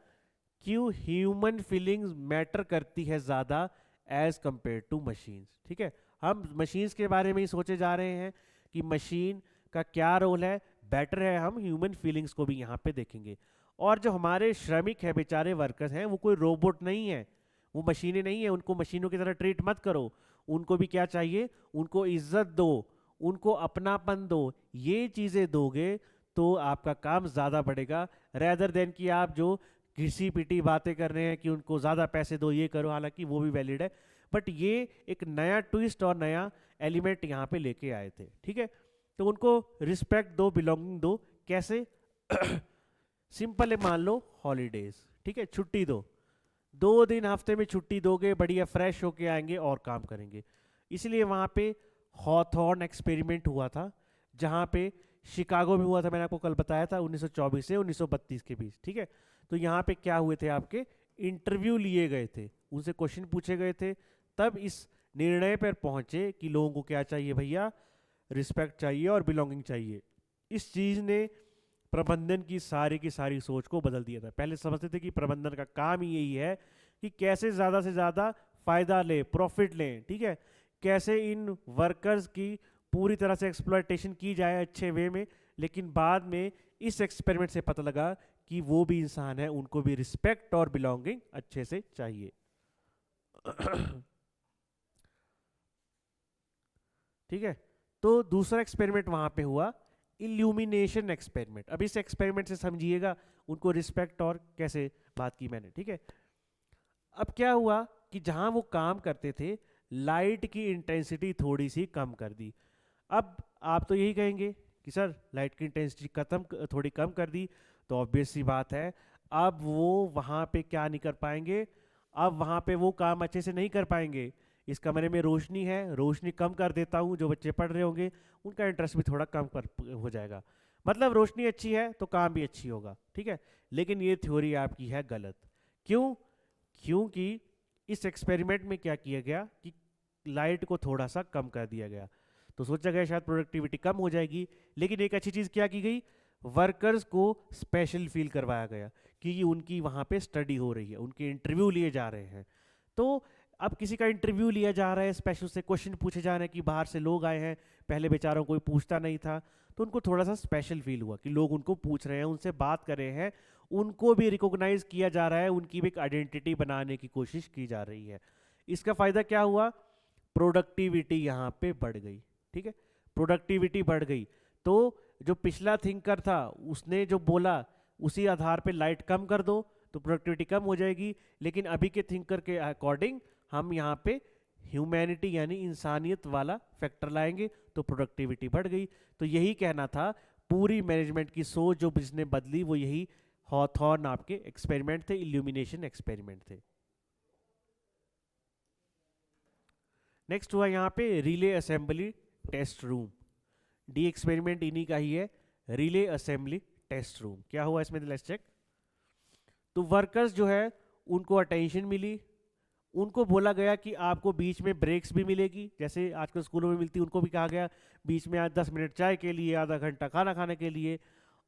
क्यों ह्यूमन फीलिंग्स मैटर करती है ज़्यादा एज कंपेयर टू मशीन्स, ठीक है। हम मशीन्स के बारे में ही सोचे जा रहे हैं कि मशीन का क्या रोल है, बेटर है हम ह्यूमन फीलिंग्स को भी यहाँ पे देखेंगे। और जो हमारे श्रमिक है, बेचारे वर्कर्स हैं, वो कोई रोबोट नहीं है, वो मशीनें नहीं है, उनको मशीनों की तरह ट्रीट मत करो। उनको भी क्या चाहिए? उनको इज्जत दो, उनको अपनापन दो। ये चीज़ें दोगे तो आपका काम ज़्यादा बढ़ेगा, रेदर देन कि आप जो घिसी पिटी बातें कर रहे हैं कि उनको ज़्यादा पैसे दो, ये करो, हालांकि वो भी वैलिड है, बट ये एक नया ट्विस्ट और नया एलिमेंट यहाँ पे लेके आए थे, ठीक है। तो उनको रिस्पेक्ट दो, बिलोंगिंग दो। कैसे? सिंपल है, मान लो हॉलीडेज, ठीक है, छुट्टी दो, 2 दिन हफ्ते में छुट्टी दोगे, बढ़िया फ्रेश होके आएंगे और काम करेंगे। इसलिए वहाँ पे हॉथॉर्न एक्सपेरिमेंट हुआ था, जहाँ पे शिकागो में हुआ था, मैंने आपको कल बताया था, 1924 से 1932 के बीच, ठीक है। तो यहाँ पे क्या हुए थे? आपके इंटरव्यू लिए गए थे, उनसे क्वेश्चन पूछे गए थे, तब इस निर्णय पर पहुंचे कि लोगों को क्या चाहिए भैया? रिस्पेक्ट चाहिए और बिलोंगिंग चाहिए। इस चीज़ ने प्रबंधन की सारी सोच को बदल दिया था। पहले समझते थे कि प्रबंधन का काम ही यही है कि कैसे ज़्यादा से ज़्यादा फायदा ले, प्रॉफिट लें, ठीक है, कैसे इन वर्कर्स की पूरी तरह से एक्सप्लॉयटेशन की जाए अच्छे वे में। लेकिन बाद में इस एक्सपेरिमेंट से पता लगा कि वो भी इंसान है, उनको भी रिस्पेक्ट और बिलोंगिंग अच्छे से चाहिए। ठीक है। तो दूसरा एक्सपेरिमेंट वहां पे हुआ इल्यूमिनेशन एक्सपेरिमेंट। अब इस एक्सपेरिमेंट से समझिएगा उनको रिस्पेक्ट और कैसे बात की मैंने, ठीक है। अब क्या हुआ कि जहां वो काम करते थे, लाइट की इंटेंसिटी थोड़ी सी कम कर दी। अब आप तो यही कहेंगे कि सर लाइट की इंटेंसिटी थोड़ी कम कर दी, तो ऑब्वियस सी बात है अब वो वहाँ पे क्या नहीं कर पाएंगे, अब वहाँ पे वो काम अच्छे से नहीं कर पाएंगे। इस कमरे में रोशनी है, रोशनी कम कर देता हूँ, जो बच्चे पढ़ रहे होंगे उनका इंटरेस्ट भी थोड़ा कम कर हो जाएगा। मतलब रोशनी अच्छी है तो काम भी अच्छी होगा, ठीक है। लेकिन ये थ्योरी आपकी है गलत। क्यों? क्योंकि इस एक्सपेरिमेंट में क्या किया गया कि लाइट को थोड़ा सा कम कर दिया गया, तो सोचा गया शायद प्रोडक्टिविटी कम हो जाएगी। लेकिन एक अच्छी चीज़ क्या की गई? वर्कर्स को स्पेशल फील करवाया गया कि उनकी वहाँ पे स्टडी हो रही है, उनके इंटरव्यू लिए जा रहे हैं। तो अब किसी का इंटरव्यू लिया जा रहा है, स्पेशल से क्वेश्चन पूछे जा रहे हैं कि बाहर से लोग आए हैं, पहले बेचारों कोई पूछता नहीं था, तो उनको थोड़ा सा स्पेशल फील हुआ कि लोग उनको पूछ रहे हैं, उनसे बात कर रहे हैं, उनको भी रिकॉग्नाइज किया जा रहा है, उनकी भी एक आइडेंटिटी बनाने की कोशिश की जा रही है। इसका फायदा क्या हुआ? प्रोडक्टिविटी यहाँ पे बढ़ गई, ठीक है, प्रोडक्टिविटी बढ़ गई। तो जो पिछला थिंकर था उसने जो बोला उसी आधार पे लाइट कम कर दो तो प्रोडक्टिविटी कम हो जाएगी, लेकिन अभी के थिंकर के अकॉर्डिंग हम यहाँ पे ह्यूमैनिटी यानी इंसानियत वाला फैक्टर लाएंगे तो प्रोडक्टिविटी बढ़ गई। तो यही कहना था, पूरी मैनेजमेंट की सोच जो जिसने बदली वो यही हॉथॉर्न आपके एक्सपेरिमेंट थे, इल्यूमिनेशन एक्सपेरिमेंट थे। नेक्स्ट हुआ यहाँ पे relay assembly test room. The experiment इन्हीं का ही है, रिले असेंबली टेस्ट रूम। क्या हुआ इसमें? Let's check. तो वर्कर्स जो है उनको अटेंशन मिली, उनको बोला गया कि आपको बीच में ब्रेक्स भी मिलेगी, जैसे आजकल स्कूलों में मिलती, उनको भी कहा गया बीच में आज 10 मिनट चाय के लिए, आधा घंटा खाना खाने के लिए।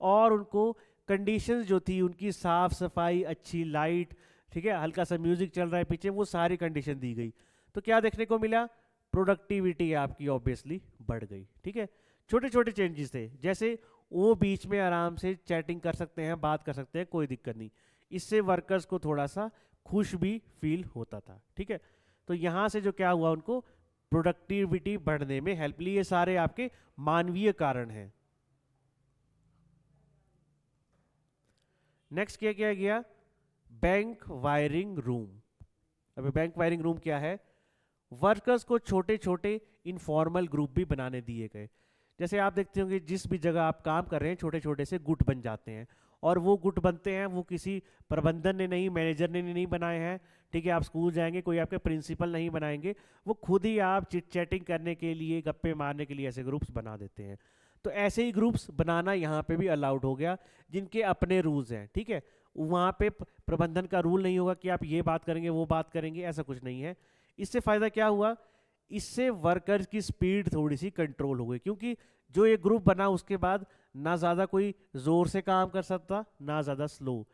और उनको कंडीशंस जो थी उनकी, साफ सफाई, अच्छी लाइट, ठीक है, हल्का सा म्यूजिक चल रहा है पीछे, वो सारी कंडीशन दी गई। तो क्या देखने को मिला, प्रोडक्टिविटी आपकी ऑब्वियसली बढ़ गई। ठीक है, छोटे छोटे चेंजेस थे, जैसे वो बीच में आराम से चैटिंग कर सकते हैं, बात कर सकते हैं, कोई दिक्कत नहीं। इससे वर्कर्स को थोड़ा सा खुश भी फील होता था। ठीक है, तो यहां से जो क्या हुआ, उनको प्रोडक्टिविटी बढ़ने में हेल्प ली। ये सारे आपके मानवीय कारण हैं। नेक्स्ट क्या किया गया, बैंक वायरिंग रूम। अभी बैंक वायरिंग रूम क्या है, वर्कर्स को छोटे छोटे इनफॉर्मल ग्रुप भी बनाने दिए गए। जैसे आप देखते होंगे जिस भी जगह आप काम कर रहे हैं, छोटे छोटे से गुट बन जाते हैं, और वो गुट बनते हैं, वो किसी प्रबंधन ने नहीं, मैनेजर ने नहीं बनाए हैं। ठीक है, आप स्कूल जाएंगे, कोई आपके प्रिंसिपल नहीं बनाएंगे, वो खुद ही आप चिट चैटिंग करने के लिए, गप्पे मारने के लिए ऐसे ग्रुप्स बना देते हैं। तो ऐसे ही ग्रुप्स बनाना यहाँ पे भी अलाउड हो गया, जिनके अपने रूल्स हैं। ठीक है, वहाँ पे प्रबंधन का रूल नहीं होगा कि आप ये बात करेंगे, वो बात करेंगे, ऐसा कुछ नहीं है। इससे फ़ायदा क्या हुआ, इससे वर्कर्स की स्पीड थोड़ी सी कंट्रोल हो गई, क्योंकि जो ये ग्रुप बना उसके बाद ना ज़्यादा कोई ज़ोर से काम कर सकता, ना ज़्यादा स्लो।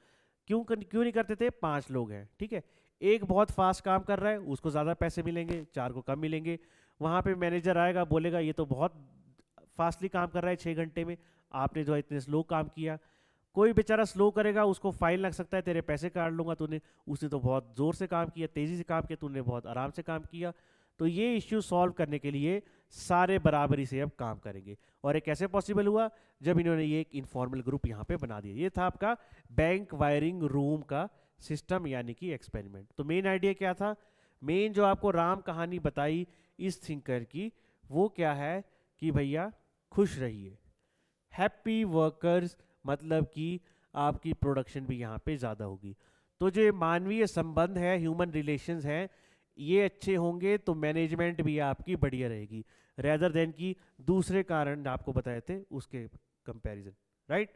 क्यों नहीं करते थे, 5 लोग हैं, ठीक है, एक बहुत फास्ट काम कर रहा है, उसको ज़्यादा पैसे मिलेंगे, 4 को कम मिलेंगे। वहाँ पे मैनेजर आएगा, बोलेगा ये तो बहुत फास्टली काम कर रहा है, 6 घंटे में, आपने जो है इतने स्लो काम किया। कोई बेचारा स्लो करेगा, उसको फाइन लग सकता है, तेरे पैसे काट लूंगा, तूने, उसने तो बहुत ज़ोर से काम किया, तेज़ी से काम किया, तूने बहुत आराम से काम किया। तो ये इश्यू सॉल्व करने के लिए सारे बराबरी से अब काम करेंगे। और ये कैसे पॉसिबल हुआ, जब इन्होंने ये एक इनफॉर्मल ग्रुप यहाँ पे बना दिया। ये था आपका बैंक वायरिंग रूम का सिस्टम, यानी कि एक्सपेरिमेंट। तो मेन आइडिया क्या था, मेन जो आपको राम कहानी बताई इस थिंकर की, वो क्या है कि भैया खुश रहिए, हैप्पी वर्कर्स, मतलब कि आपकी प्रोडक्शन भी यहाँ पे ज़्यादा होगी। तो जो मानवीय संबंध है, ह्यूमन रिलेशंस हैं, ये अच्छे होंगे तो मैनेजमेंट भी आपकी बढ़िया रहेगी, रेदर देन कि दूसरे कारण आपको बताए थे उसके कंपैरिजन, राइट।